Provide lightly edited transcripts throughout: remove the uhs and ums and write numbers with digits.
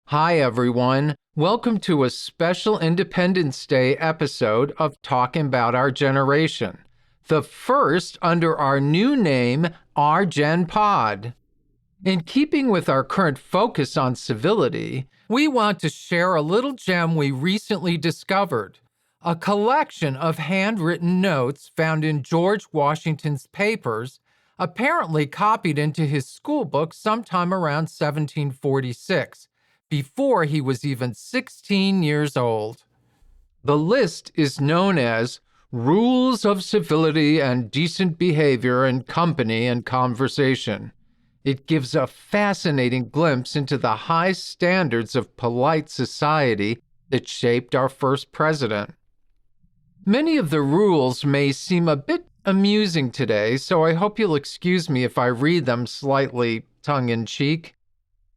Hi, everyone. Welcome to a special Independence Day episode of Talking About Our Generation, the first under our new name, Our Gen Pod. In keeping with our current focus on civility, we want to share a little gem we recently discovered, a collection of handwritten notes found in George Washington's papers, apparently copied into his school book sometime around 1746. Before he was even 16 years old. The list is known as Rules of Civility and Decent Behavior in Company and Conversation. It gives a fascinating glimpse into the high standards of polite society that shaped our first president. Many of the rules may seem a bit amusing today, so I hope you'll excuse me if I read them slightly tongue-in-cheek.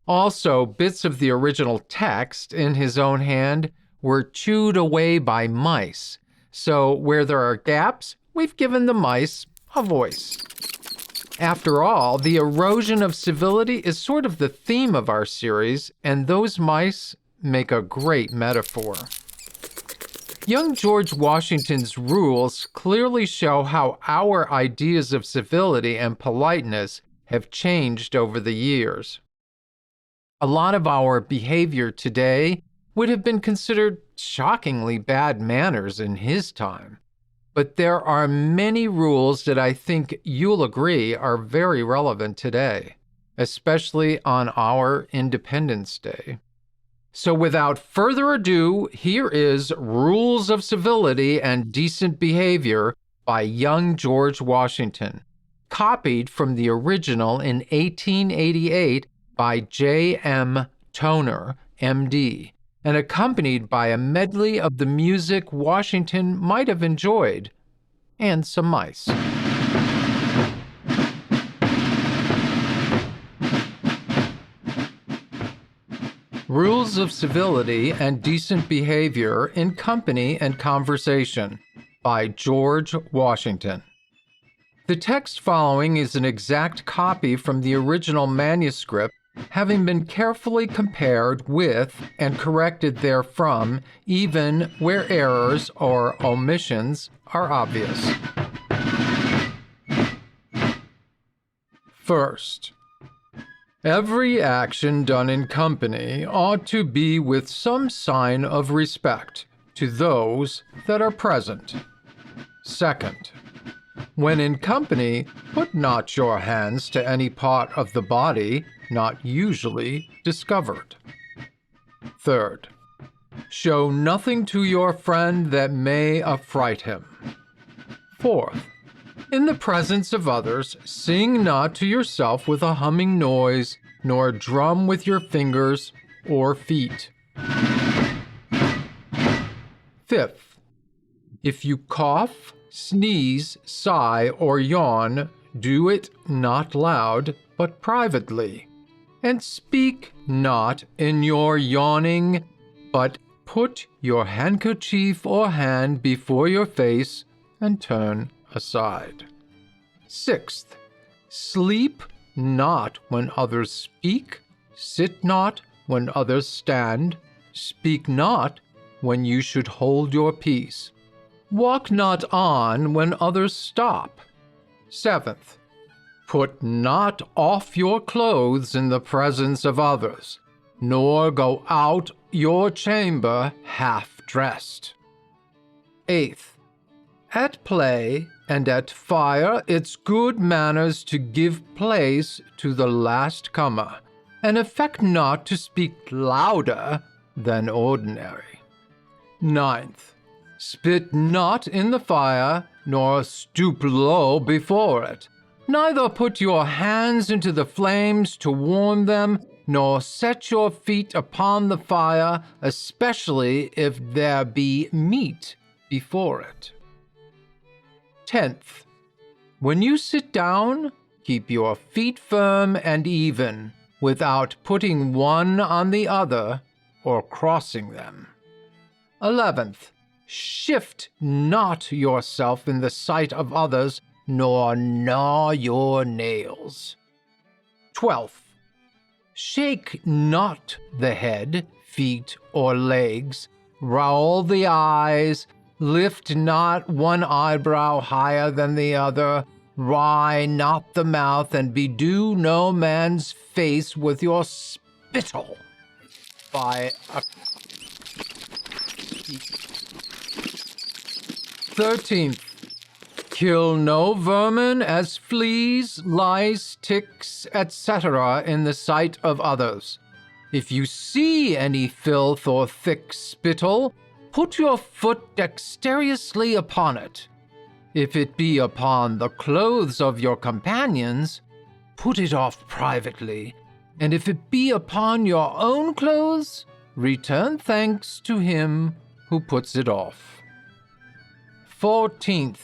Also, bits of the original text in his own hand were chewed away by mice. So where there are gaps, we've given the mice a voice. After all, the erosion of civility is sort of the theme of our series, and those mice make a great metaphor. Young George Washington's rules clearly show how our ideas of civility and politeness have changed over the years. A lot of our behavior today would have been considered shockingly bad manners in his time. But there are many rules that I think you'll agree are very relevant today, especially on our Independence Day. So without further ado, here is Rules of Civility and Decent Behavior by young George Washington, copied from the original in 1888 by J.M. Toner, M.D., and accompanied by a medley of the music Washington might have enjoyed, and some mice. Rules of Civility and Decent Behavior in Company and Conversation by George Washington. The text following is an exact copy from the original manuscript, having been carefully compared with and corrected therefrom, even where errors or omissions are obvious. First, every action done in company ought to be with some sign of respect to those that are present. Second, when in company, put not your hands to any part of the body not usually discovered. Third, show nothing to your friend that may affright him. Fourth, in the presence of others, sing not to yourself with a humming noise, nor drum with your fingers or feet. Fifth, if you cough, sneeze, sigh, or yawn, do it not loud, but privately. And speak not in your yawning, but put your handkerchief or hand before your face and turn aside. Sixth, sleep not when others speak, sit not when others stand, speak not when you should hold your peace. Walk not on when others stop. Seventh, put not off your clothes in the presence of others, nor go out your chamber half-dressed. Eighth, at play and at fire it's good manners to give place to the last comer, and affect not to speak louder than ordinary. Ninth, spit not in the fire, nor stoop low before it. Neither put your hands into the flames to warm them, nor set your feet upon the fire, especially if there be meat before it. 10th, when you sit down, keep your feet firm and even, without putting one on the other or crossing them. 11th, shift not yourself in the sight of others, nor gnaw your nails. 12th, Shake not the head, feet, or legs. Roll the eyes. Lift not one eyebrow higher than the other. Wry not the mouth, and bedew no man's face with your spittle. By a 13th. Kill no vermin as fleas, lice, ticks, etc. in the sight of others. If you see any filth or thick spittle, put your foot dexterously upon it. If it be upon the clothes of your companions, put it off privately, and if it be upon your own clothes, return thanks to him who puts it off. 14th.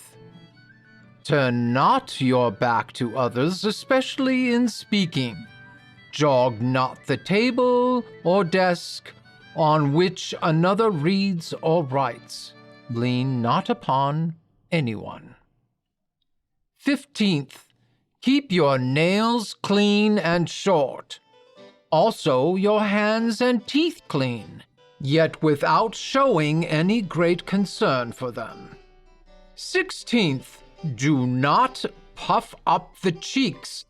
Turn not your back to others, especially in speaking. Jog not the table or desk on which another reads or writes. Lean not upon anyone. 15th. Keep your nails clean and short. Also your hands and teeth clean, yet without showing any great concern for them. 16th. Do not puff up the cheeks.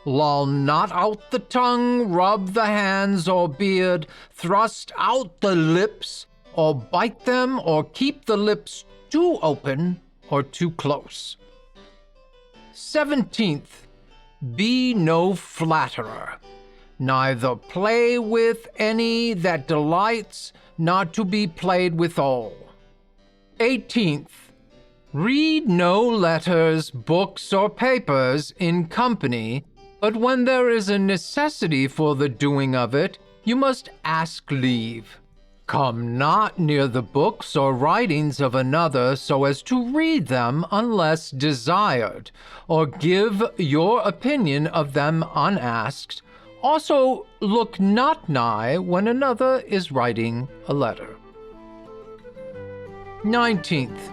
Loll not out the tongue, rub the hands or beard, thrust out the lips, or bite them, or keep the lips too open or too close. 17th. Be no flatterer. Neither play with any that delights not to be played withal. 18th. Read no letters, books, or papers in company, but when there is a necessity for the doing of it, you must ask leave. Come not near the books or writings of another so as to read them unless desired, or give your opinion of them unasked. Also, look not nigh when another is writing a letter. 19th.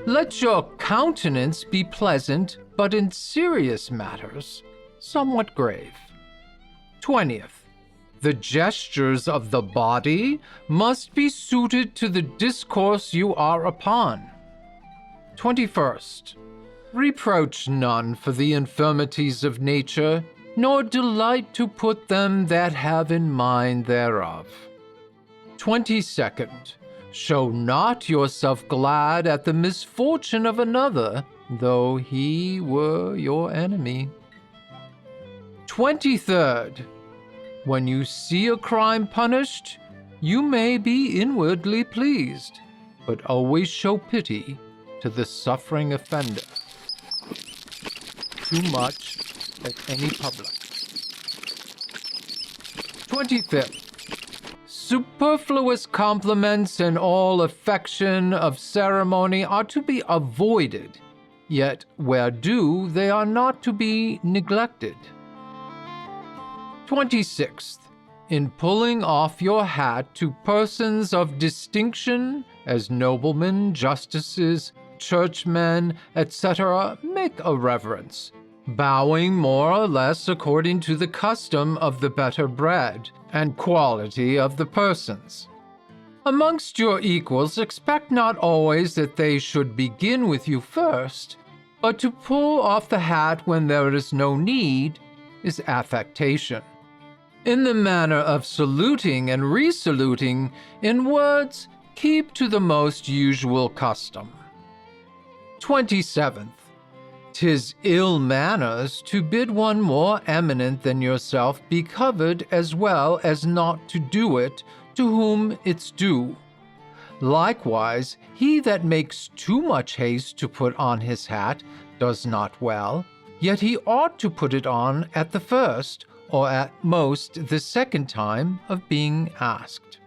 Let your countenance be pleasant, but in serious matters, somewhat grave. 20th. The gestures of the body must be suited to the discourse you are upon. 21st. Reproach none for the infirmities of nature, nor delight to put them that have in mind thereof. 22nd. Show not yourself glad at the misfortune of another, though he were your enemy. 23rd. When you see a crime punished, you may be inwardly pleased, but always show pity to the suffering offender. Too much at any public. 25th. Superfluous compliments and all affection of ceremony are to be avoided, yet where due they are not to be neglected. 26th. In pulling off your hat to persons of distinction, as noblemen, justices, churchmen, etc., make a reverence, bowing more or less according to the custom of the better bred and quality of the persons. Amongst your equals, expect not always that they should begin with you first, but to pull off the hat when there is no need is affectation. In the manner of saluting and resaluting, in words, keep to the most usual custom. 27th. 'Tis ill manners to bid one more eminent than yourself be covered as well as not to do it to whom it's due. Likewise, he that makes too much haste to put on his hat does not well, yet he ought to put it on at the first, or at most the second time of being asked.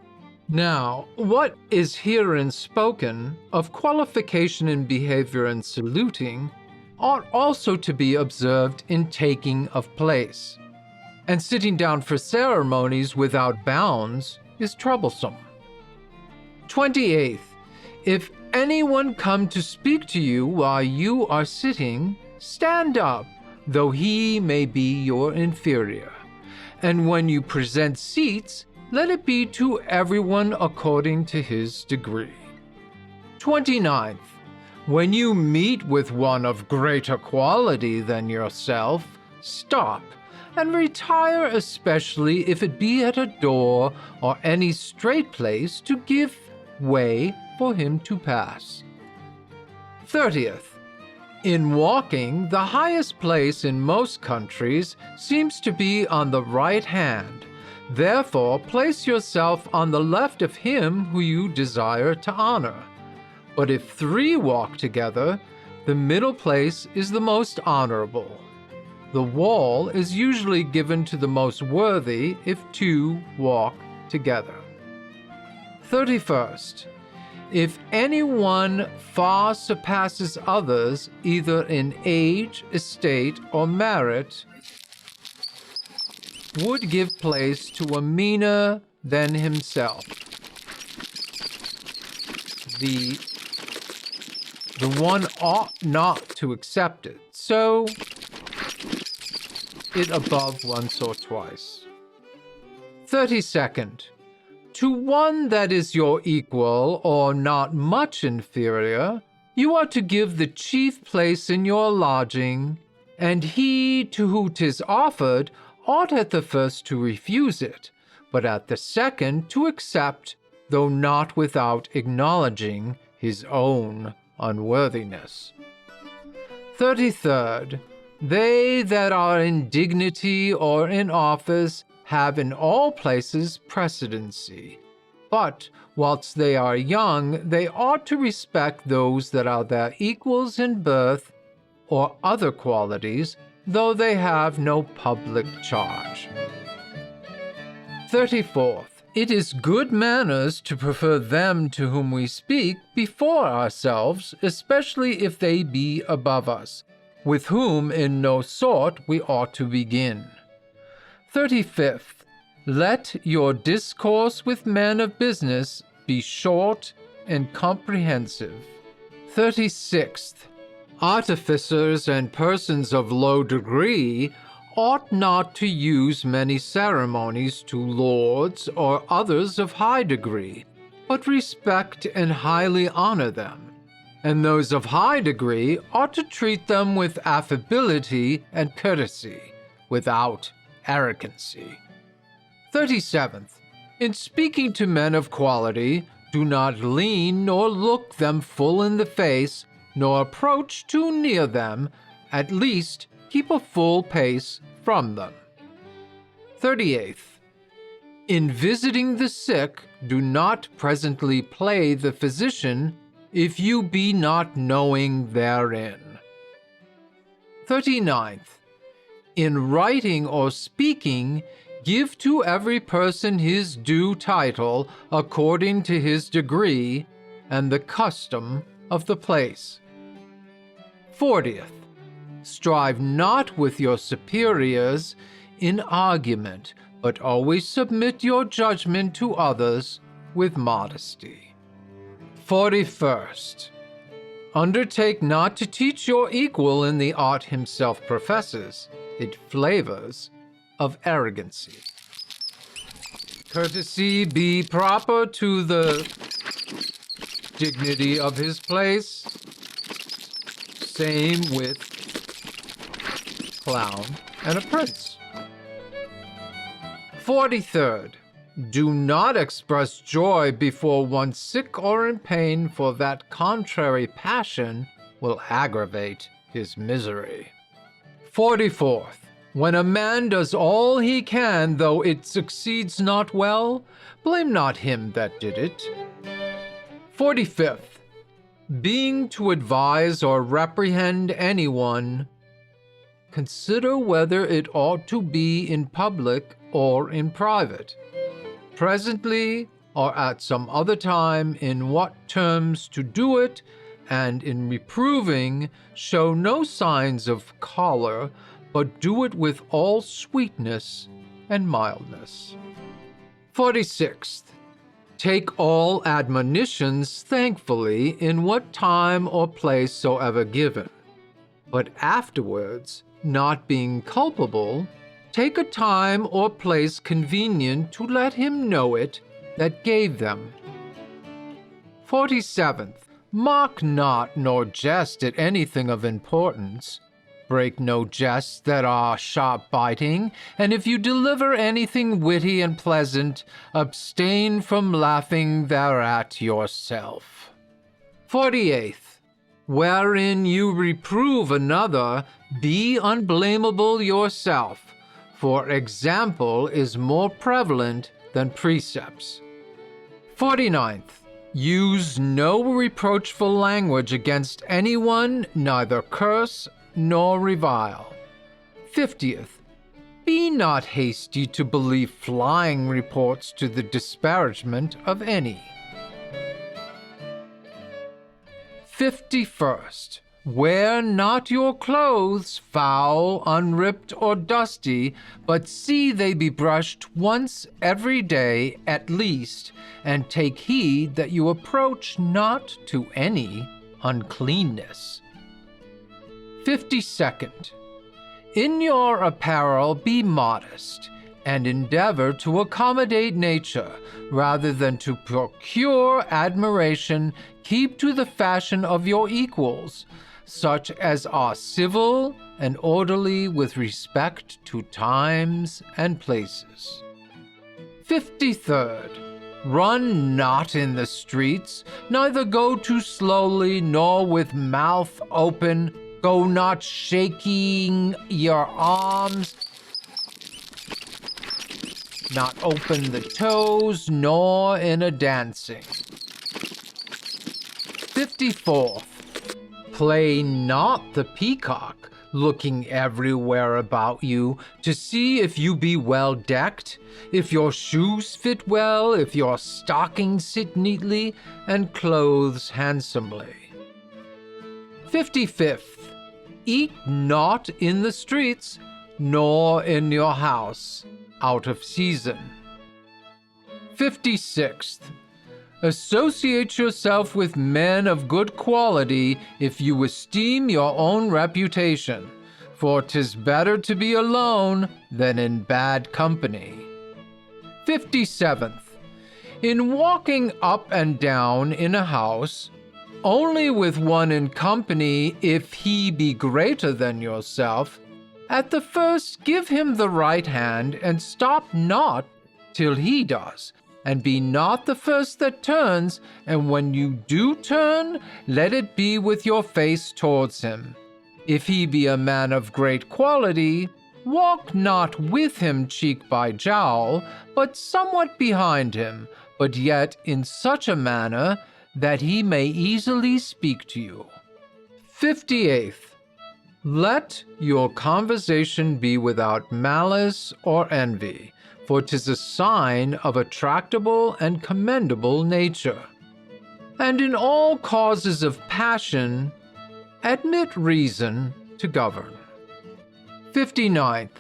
Now, what is herein spoken of qualification in behavior and saluting ought also to be observed in taking of place, and sitting down for ceremonies without bounds is troublesome. 28th. If anyone come to speak to you while you are sitting, stand up, though he may be your inferior, And when you present seats, let it be to everyone according to his degree. 29th, when you meet with one of greater quality than yourself, stop and retire, especially if it be at a door or any straight place, to give way for him to pass. 30th, in walking, the highest place in most countries seems to be on the right hand. Therefore, place yourself on the left of him who you desire to honor. But if 3 walk together, the middle place is the most honorable. The wall is usually given to the most worthy if 2 walk together. 31st, if anyone far surpasses others, either in age, estate, or merit, would give place to a meaner than himself. The one ought not to accept it, so it above once or twice. 32nd, to one that is your equal or not much inferior, you are to give the chief place in your lodging, and he to whom 'tis offered ought at the first to refuse it, but at the second to accept, though not without acknowledging his own unworthiness. 33rd, they that are in dignity or in office have in all places precedency. But whilst they are young, they ought to respect those that are their equals in birth or other qualities, though they have no public charge. 34th, it is good manners to prefer them to whom we speak before ourselves, especially if they be above us, with whom in no sort we ought to begin. 35th, let your discourse with men of business be short and comprehensive. 36th, artificers and persons of low degree ought not to use many ceremonies to lords or others of high degree, but respect and highly honor them. And those of high degree ought to treat them with affability and courtesy, without arrogancy. 37th, in speaking to men of quality, do not lean nor look them full in the face, nor approach too near them, at least keep a full pace from them. 38th, in visiting the sick, do not presently play the physician, if you be not knowing therein. 39th, in writing or speaking, give to every person his due title according to his degree and the custom of the place. 40th, strive not with your superiors in argument, but always submit your judgment to others with modesty. 41st, undertake not to teach your equal in the art himself professes. It flavors of arrogancy. Courtesy be proper to the dignity of his place. Same with clown and a prince. 43rd, do not express joy before one sick or in pain, for that contrary passion will aggravate his misery. 44th, when a man does all he can, though it succeeds not well, blame not him that did it. 45th, being to advise or reprehend anyone, consider whether it ought to be in public or in private, presently or at some other time, in what terms to do it, and in reproving, show no signs of choler, but do it with all sweetness and mildness. 46th, take all admonitions thankfully in what time or place soever given, but afterwards, not being culpable, take a time or place convenient to let him know it that gave them. 47th. Mock not nor jest at anything of importance. Break no jests that are sharp-biting, and if you deliver anything witty and pleasant, abstain from laughing thereat yourself. 48th. Wherein you reprove another, be unblameable yourself, for example is more prevalent than precepts. 49th. Use no reproachful language against anyone, neither curse nor revile. 50th. Be not hasty to believe flying reports to the disparagement of any. 51st. Wear not your clothes foul, unripped, or dusty, but see they be brushed once every day at least, and take heed that you approach not to any uncleanness. 52nd. In your apparel be modest, and endeavor to accommodate nature, rather than to procure admiration. Keep to the fashion of your equals, such as are civil and orderly with respect to times and places. 53rd. Run not in the streets, neither go too slowly, nor with mouth open. Go not shaking your arms, not open the toes, nor in a dancing. 54th. Play not the peacock, looking everywhere about you, to see if you be well decked, if your shoes fit well, if your stockings sit neatly, and clothes handsomely. 55th. Eat not in the streets, nor in your house, out of season. 56th. Associate yourself with men of good quality if you esteem your own reputation, for 'tis better to be alone than in bad company. 57th. In walking up and down in a house, only with one in company, if he be greater than yourself, at the first give him the right hand, and stop not till he does, and be not the first that turns, and when you do turn, let it be with your face towards him. If he be a man of great quality, walk not with him cheek by jowl, but somewhat behind him, but yet in such a manner that he may easily speak to you. 58th. Let your conversation be without malice or envy, for 'tis a sign of a tractable and commendable nature. And in all causes of passion, admit reason to govern. 59th.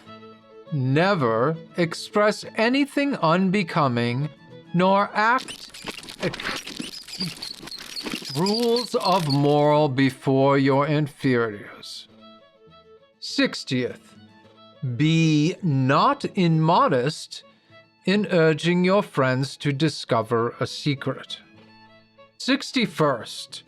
Never express anything unbecoming, nor act rules of moral before your inferiors. 60th. Be not immodest in urging your friends to discover a secret. 61st.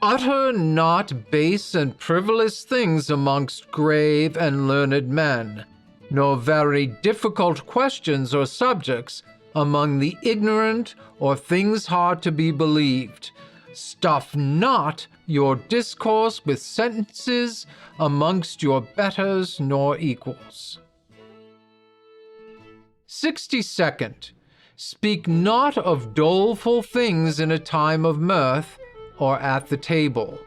Utter not base and frivolous things amongst grave and learned men, nor very difficult questions or subjects among the ignorant or things hard to be believed. Stuff not your discourse with sentences amongst your betters nor equals. 62nd. Speak not of doleful things in a time of mirth or at the table.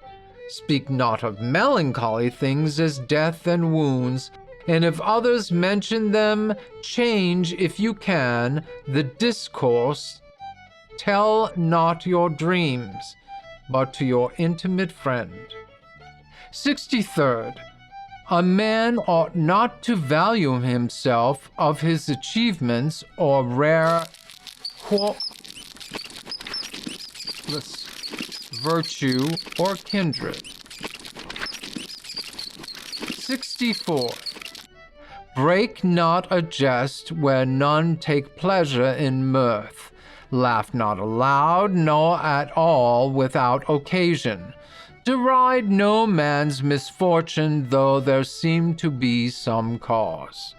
Speak not of melancholy things as death and wounds, and if others mention them, change, if you can, the discourse. Tell not your dreams, but to your intimate friend. 63rd. A man ought not to value himself of his achievements or rare virtue or kindred. 64th. break not a jest where none take pleasure in mirth. Laugh not aloud, nor at all without occasion. Deride no man's misfortune, though there seem to be some cause.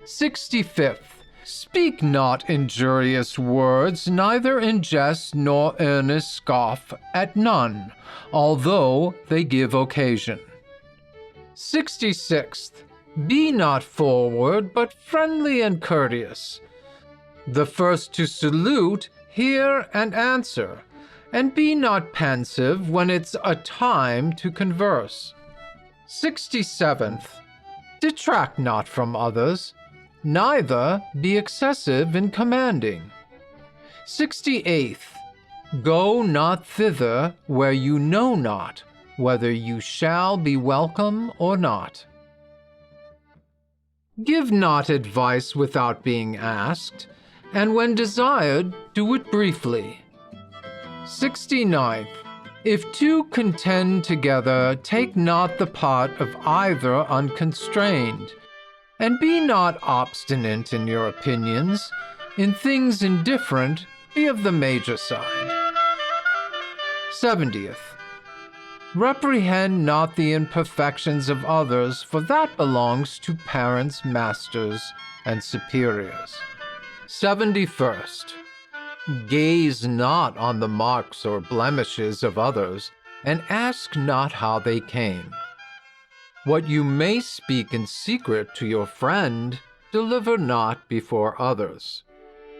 65th. Speak not injurious words, neither in jest nor earnest scoff at none, although they give occasion. 66th. Be not forward, but friendly and courteous. The first to salute, hear and answer, and be not pensive when it's a time to converse. 67th. Detract not from others, neither be excessive in commanding. 68th. Go not thither where you know not, whether you shall be welcome or not. Give not advice without being asked, and when desired, do it briefly. 69th. If two contend together, take not the part of either unconstrained, and be not obstinate in your opinions. In things indifferent, be of the major side. 70th. Reprehend not the imperfections of others, for that belongs to parents, masters, and superiors. 71st. Gaze not on the marks or blemishes of others, and ask not how they came. What you may speak in secret to your friend, deliver not before others.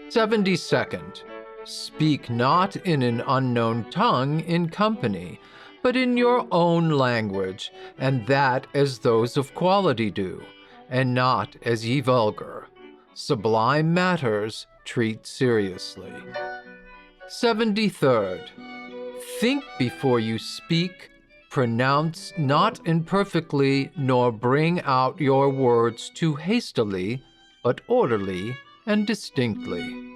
72nd. Speak not in an unknown tongue in company, but in your own language, and that as those of quality do, and not as ye vulgar. Sublime matters treat seriously. 73rd. Think before you speak, pronounce not imperfectly, nor bring out your words too hastily, but orderly and distinctly.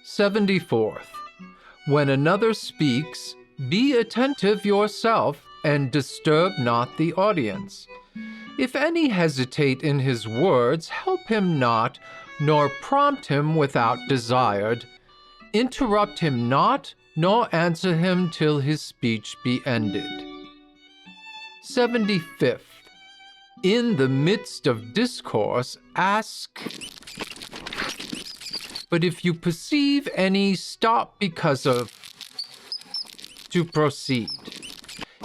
74th. When another speaks, be attentive yourself, and disturb not the audience. If any hesitate in his words, help him not, nor prompt him without desired. Interrupt him not, nor answer him till his speech be ended. 75th. In the midst of discourse, ask, but if you perceive any, stop because of, to proceed.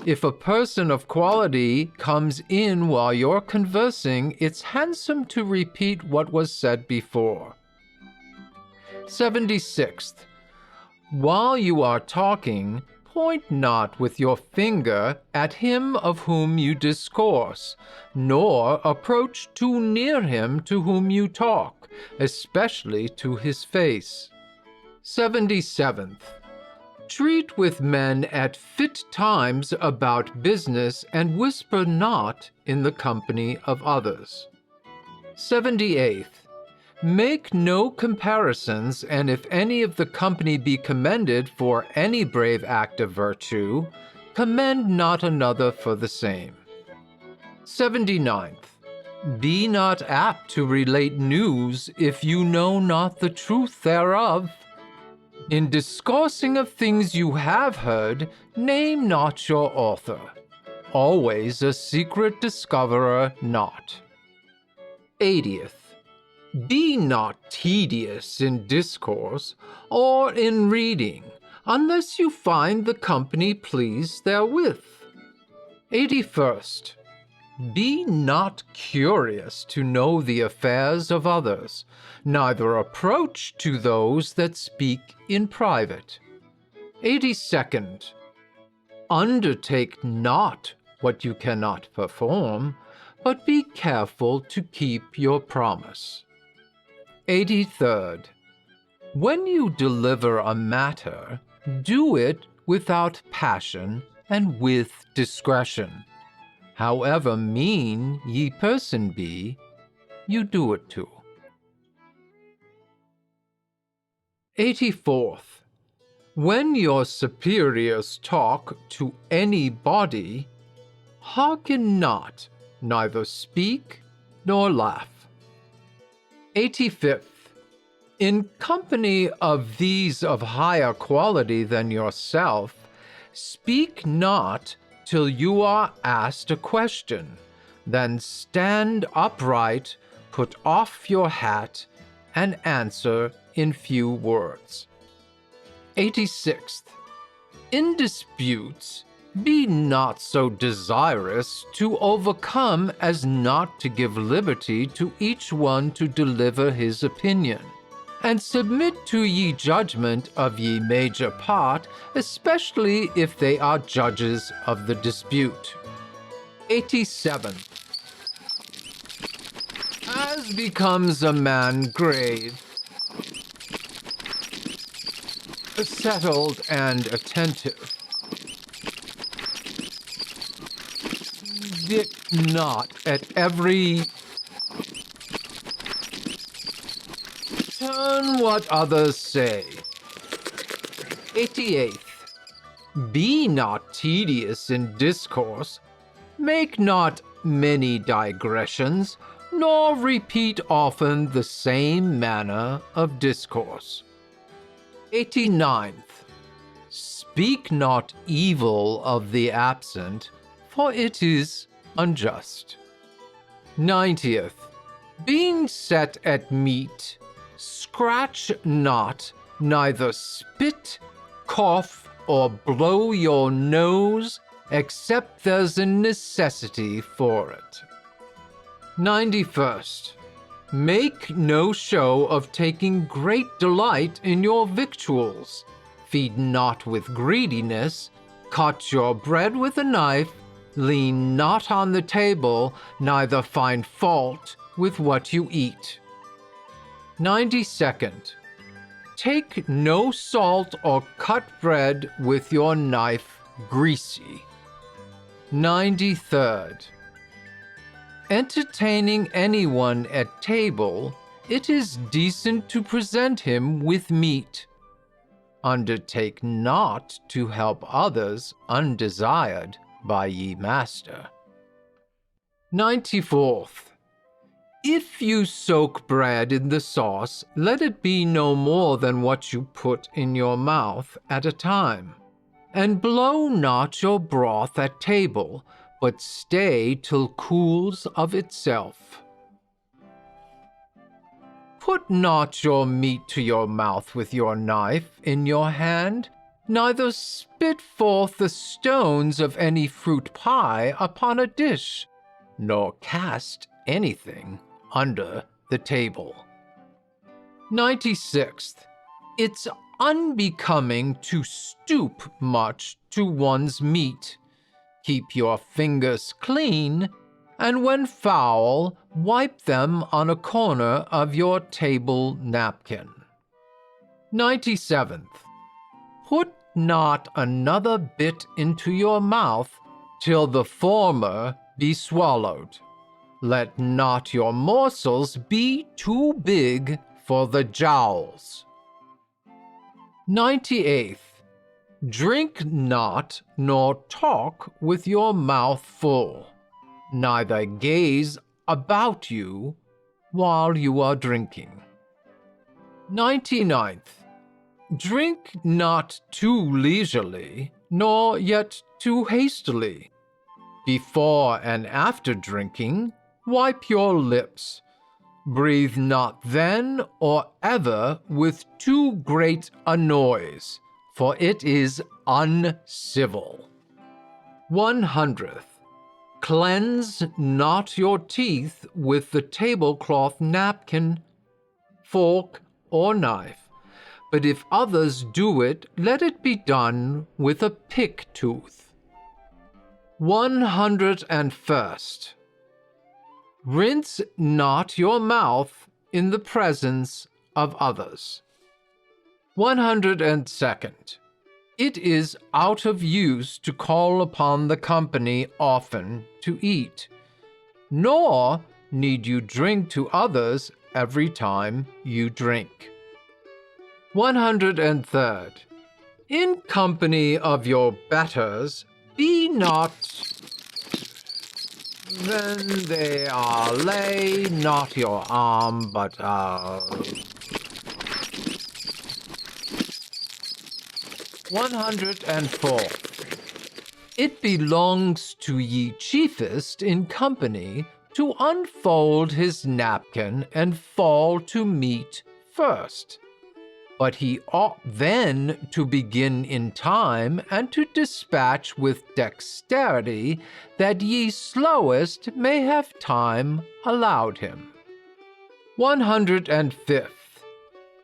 If a person of quality comes in while you're conversing, it's handsome to repeat what was said before. 76th. While you are talking, point not with your finger at him of whom you discourse, nor approach too near him to whom you talk, especially to his face. 77th. Treat with men at fit times about business, and whisper not in the company of others. 78th. Make no comparisons, and if any of the company be commended for any brave act of virtue, commend not another for the same. 79th. Be not apt to relate news if you know not the truth thereof. In discoursing of things you have heard, name not your author. Always a secret discoverer not. 80th. Be not tedious in discourse or in reading, unless you find the company pleased therewith. 81st. Be not curious to know the affairs of others, neither approach to those that speak in private. 82nd. Undertake not what you cannot perform, but be careful to keep your promise. 83rd. When you deliver a matter, do it without passion and with discretion. However mean ye person be, you do it to. 84th. When your superiors talk to any body, hearken not, neither speak nor laugh. 85th. In company of these of higher quality than yourself, speak not till you are asked a question. Then stand upright, put off your hat, and answer in few words. 86th. In disputes, be not so desirous to overcome as not to give liberty to each one to deliver his opinion, and submit to ye judgment of ye major part, especially if they are judges of the dispute. 87. As becomes a man grave, settled and attentive, dick not at every turn what others say. 88th. Be not tedious in discourse, make not many digressions, nor repeat often the same manner of discourse. 89th. Speak not evil of the absent, for it is unjust. 90th. Being set at meat, scratch not, neither spit, cough, or blow your nose, except there's a necessity for it. 91st. Make no show of taking great delight in your victuals. Feed not with greediness. Cut your bread with a knife. Lean not on the table, neither find fault with what you eat. 92nd. Take no salt or cut bread with your knife greasy. 93rd. Entertaining anyone at table, it is decent to present him with meat. Undertake not to help others undesired by ye master. 94th. If you soak bread in the sauce, let it be no more than what you put in your mouth at a time. And blow not your broth at table, but stay till cools of itself. Put not your meat to your mouth with your knife in your hand, neither spit forth the stones of any fruit pie upon a dish, nor cast anything under the table. 96th. It's unbecoming to stoop much to one's meat. Keep your fingers clean, and when foul, wipe them on a corner of your table napkin. 97th. Put not another bit into your mouth till the former be swallowed. Let not your morsels be too big for the jowls. 98th. Drink not nor talk with your mouth full, neither gaze about you while you are drinking. 99th. Drink not too leisurely, nor yet too hastily. Before and after drinking, wipe your lips. Breathe not then or ever with too great a noise, for it is uncivil. 100th. Cleanse not your teeth with the tablecloth napkin, fork, or knife, but if others do it, let it be done with a pick tooth. 101st. Rinse not your mouth in the presence of others. 102nd. It is out of use to call upon the company often to eat, nor need you drink to others every time you drink. 103rd. In company of your betters, be not Then they lay not your arm, but 104. It belongs to ye chiefest in company to unfold his napkin and fall to meat first. But he ought then to begin in time and to dispatch with dexterity, that ye slowest may have time allowed him. 105.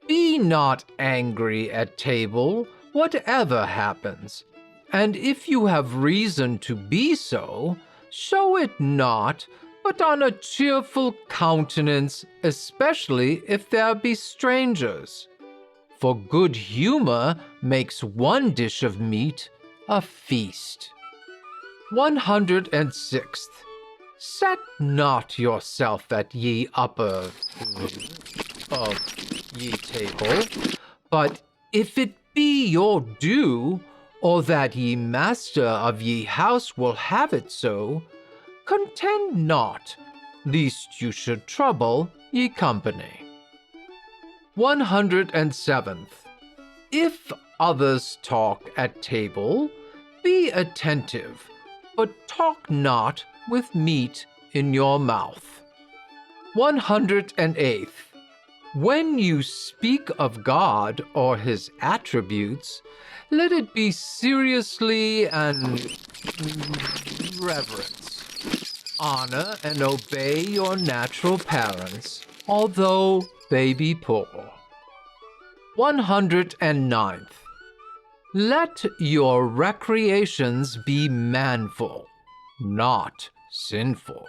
Be not angry at table, whatever happens, and if you have reason to be so, show it not, but on a cheerful countenance, especially if there be strangers. For good humor makes one dish of meat a feast. 106. Set not yourself at ye upper of ye table, but if it be your due, or that ye master of ye house will have it so, contend not, lest you should trouble ye company. 107th. If others talk at table, be attentive, but talk not with meat in your mouth. 108th. When you speak of God or his attributes, let it be seriously and reverence. Honor and obey your natural parents, although they be poor. 109th. Let your recreations be manful, not sinful.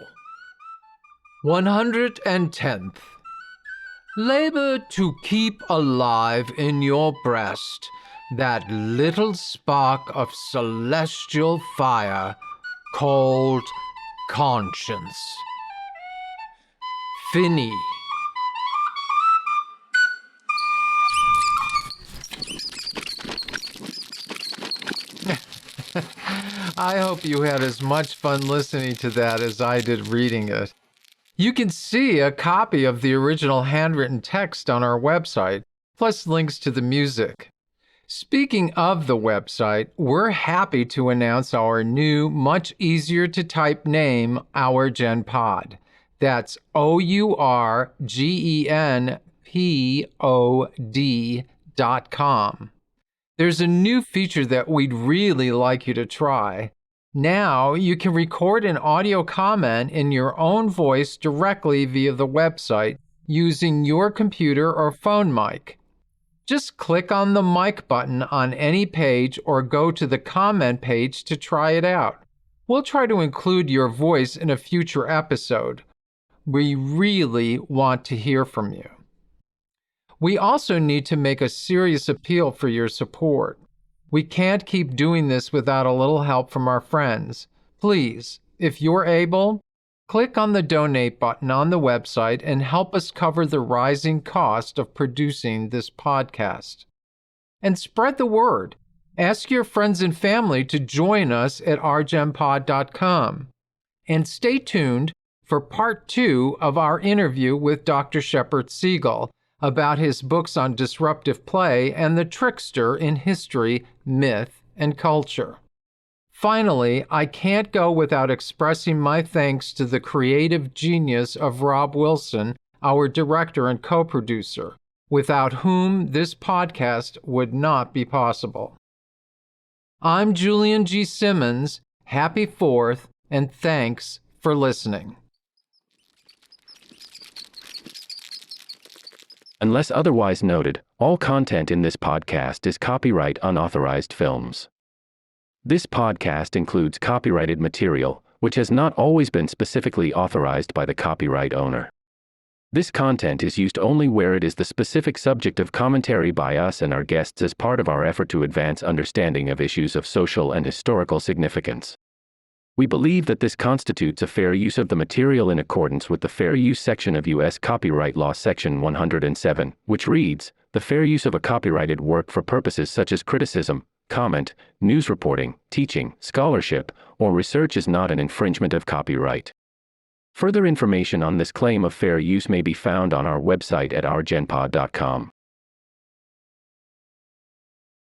110th. Labor to keep alive in your breast that little spark of celestial fire called conscience. Fini. I hope you had as much fun listening to that as I did reading it. You can see a copy of the original handwritten text on our website, plus links to the music. Speaking of the website, we're happy to announce our new, much easier to type name, Our Gen Pod. That's OurGenPod.com. There's a new feature that we'd really like you to try. Now you can record an audio comment in your own voice directly via the website using your computer or phone mic. Just click on the mic button on any page or go to the comment page to try it out. We'll try to include your voice in a future episode. We really want to hear from you. We also need to make a serious appeal for your support. We can't keep doing this without a little help from our friends. Please, if you're able, click on the donate button on the website and help us cover the rising cost of producing this podcast. And spread the word. Ask your friends and family to join us at ourgenpod.com. And stay tuned for part 2 of our interview with Dr. Shepard Siegel about his books on disruptive play and the trickster in history, myth, and culture. Finally, I can't go without expressing my thanks to the creative genius of Rob Wilson, our director and co-producer, without whom this podcast would not be possible. I'm Julian G. Simmons. Happy 4th, and thanks for listening. Unless otherwise noted, all content in this podcast is copyright unauthorized films. This podcast includes copyrighted material, which has not always been specifically authorized by the copyright owner. This content is used only where it is the specific subject of commentary by us and our guests as part of our effort to advance understanding of issues of social and historical significance. We believe that this constitutes a fair use of the material in accordance with the Fair Use section of U.S. Copyright Law Section 107, which reads, "The fair use of a copyrighted work for purposes such as criticism, comment, news reporting, teaching, scholarship, or research is not an infringement of copyright." Further information on this claim of fair use may be found on our website at ourgenpod.com.